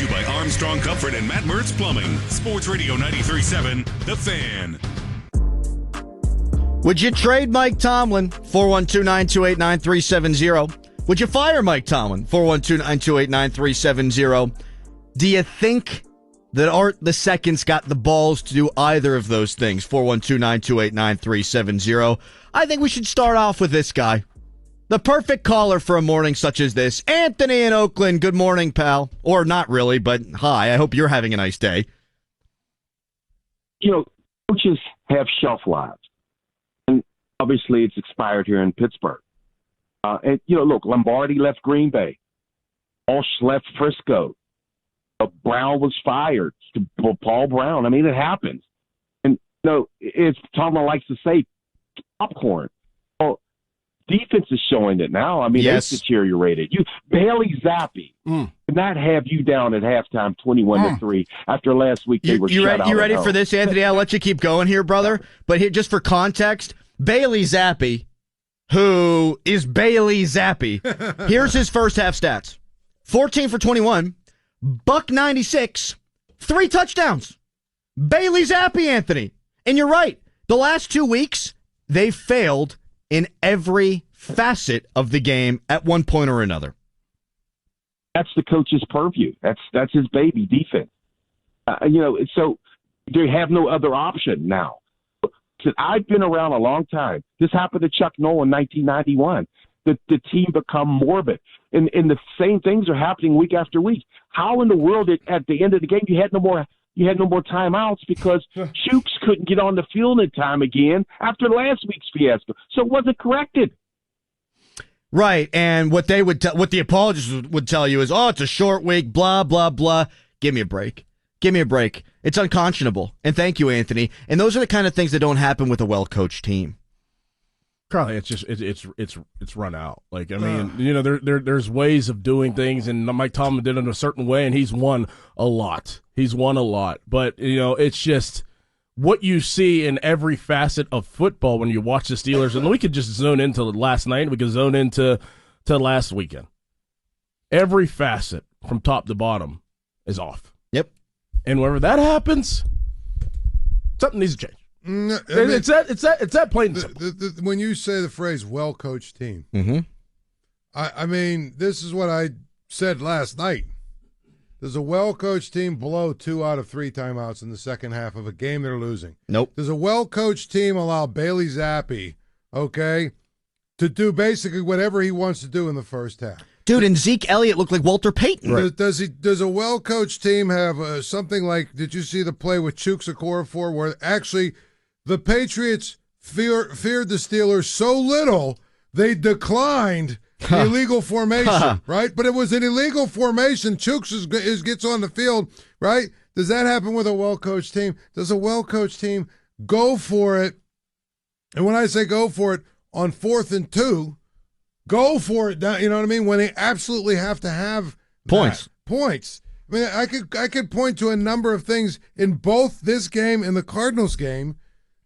to you by Armstrong Comfort and Matt Mertz Plumbing. Sports Radio 93.7, The Fan. Would you trade Mike Tomlin? 412-928-9370. Would you fire Mike Tomlin? 412-928-9370. Do you think that Art II's got the balls to do either of those things? 412-928-9370. I think we should start off with this guy. The perfect caller for a morning such as this. Anthony in Oakland. Good morning, pal. Or not really, but hi. I hope you're having a nice day. You know, coaches have shelf lives. And obviously it's expired here in Pittsburgh. And, you know, look, Lombardi left Green Bay. Walsh left Frisco. Brown was fired. Paul Brown. I mean, it happens. And, you know, it's Tomlin likes to say, popcorn. Well, defense is showing it now. I mean, yes. It's deteriorated. Bailey Zappi did not have you down at halftime 21-3 after last week they were shut out. You ready for this, Anthony? I'll let you keep going here, brother. But here, just for context, Bailey Zappi, who is Bailey Zappi, here's his first half stats. 14 for 21, $196, 3 touchdowns. Bailey Zappi, Anthony. And you're right. The last 2 weeks, they failed in every facet of the game at one point or another. That's the coach's purview. That's his baby, defense. You know, so they have no other option now. I've been around a long time. This happened to Chuck Noll in 1991. The team become morbid, and the same things are happening week after week. How in the world at the end of the game you had no more timeouts because Chooks couldn't get on the field in time again after last week's fiasco. So it wasn't corrected. Right, and what the apologists would tell you is, oh, it's a short week, blah, blah, blah. Give me a break. Give me a break. It's unconscionable. And thank you, Anthony. And those are the kind of things that don't happen with a well-coached team. Carly, it's run out. Like, I mean, you know, there's ways of doing things, and Mike Tomlin did it in a certain way, and he's won a lot. But, you know, it's just what you see in every facet of football when you watch the Steelers, and we could just zone into last night, we could zone into last weekend. Every facet from top to bottom is off. Yep. And whenever that happens, something needs to change. It's that plain and simple. When you say the phrase well-coached team, I mean, this is what I said last night. Does a well-coached team blow 2 out of 3 timeouts in the second half of a game they're losing? Nope. Does a well-coached team allow Bailey Zappi, to do basically whatever he wants to do in the first half? Dude, and Zeke Elliott looked like Walter Payton. Right. Does a well-coached team have something like, did you see the play with Chooks Okorafor where actually the Patriots feared the Steelers so little they declined the illegal formation, right? But it was an illegal formation. Chooks gets on the field, right? Does that happen with a well-coached team? Does a well-coached team go for it? And when I say go for it, on 4th and 2, go for it. You know what I mean? When they absolutely have to have points. Points. I mean, I could point to a number of things in both this game and the Cardinals game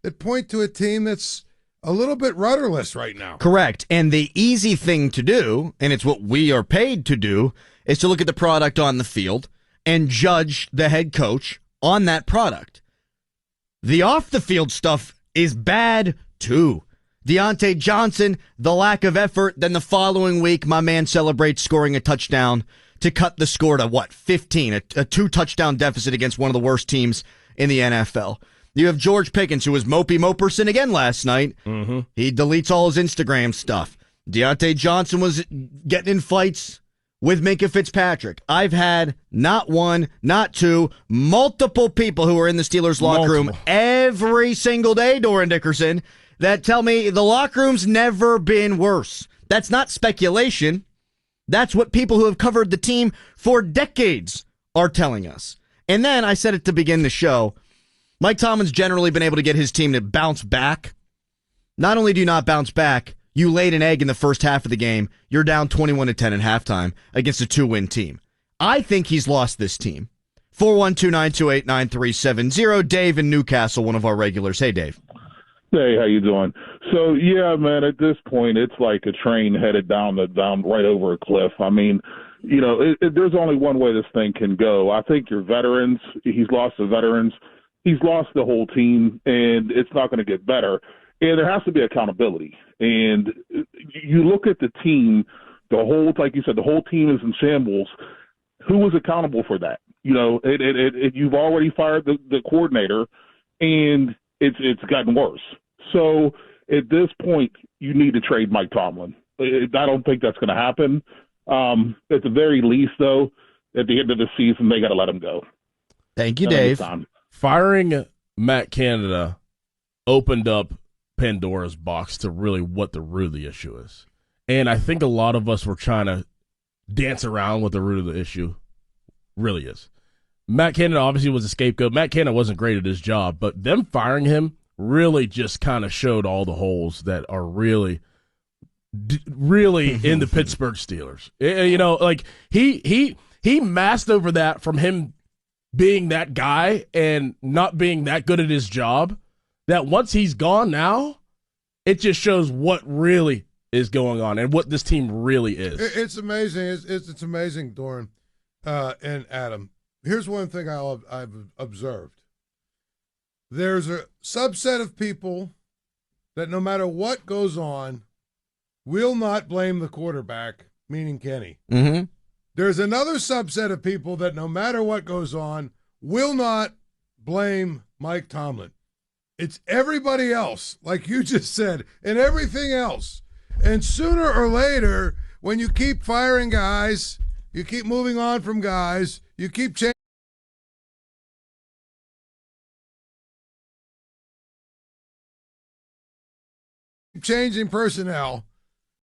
that point to a team that's a little bit rudderless right now. Correct. And the easy thing to do, and it's what we are paid to do, is to look at the product on the field and judge the head coach on that product. The off-the-field stuff is bad, too. Deontay Johnson, the lack of effort, then the following week, my man celebrates scoring a touchdown to cut the score to, 15, a 2-touchdown deficit against one of the worst teams in the NFL. You have George Pickens, who was Mopey Moperson again last night. Mm-hmm. He deletes all his Instagram stuff. Deontay Johnson was getting in fights with Minkah Fitzpatrick. I've had not one, not two, multiple people who are in the Steelers locker room every single day, Doran Dickerson, that tell me the locker room's never been worse. That's not speculation. That's what people who have covered the team for decades are telling us. And then I said it to begin the show, Mike Tomlin's generally been able to get his team to bounce back. Not only do you not bounce back, you laid an egg in the first half of the game. You're down 21-10 at halftime against a 2-win team. I think he's lost this team. 412-928-9370. Dave in Newcastle, one of our regulars. Hey, Dave. Hey, how you doing? So, yeah, man, at this point, it's like a train headed down right over a cliff. I mean, There's only one way this thing can go. I think your veterans, he's lost the veterans. He's lost the whole team, and it's not going to get better. And there has to be accountability. And you look at the team, like you said, the whole team is in shambles. Who was accountable for that? You've already fired the coordinator, and it's gotten worse. So at this point, you need to trade Mike Tomlin. I don't think that's going to happen. At the very least, though, at the end of the season, they got to let him go. Thank you, Dave. Firing Matt Canada opened up Pandora's box to really what the root of the issue is. And I think a lot of us were trying to dance around what the root of the issue really is. Matt Canada obviously was a scapegoat. Matt Canada wasn't great at his job, but them firing him really just kind of showed all the holes that are really in the Pittsburgh Steelers. He masked over that from him being that guy and not being that good at his job, that once he's gone now, it just shows what really is going on and what this team really is. It's amazing. It's amazing, Doran and Adam. Here's one thing I've observed. There's a subset of people that no matter what goes on, will not blame the quarterback, meaning Kenny. Mm-hmm. There's another subset of people that no matter what goes on, will not blame Mike Tomlin. It's everybody else, like you just said, and everything else. And sooner or later, when you keep firing guys, you keep moving on from guys, you keep changing personnel,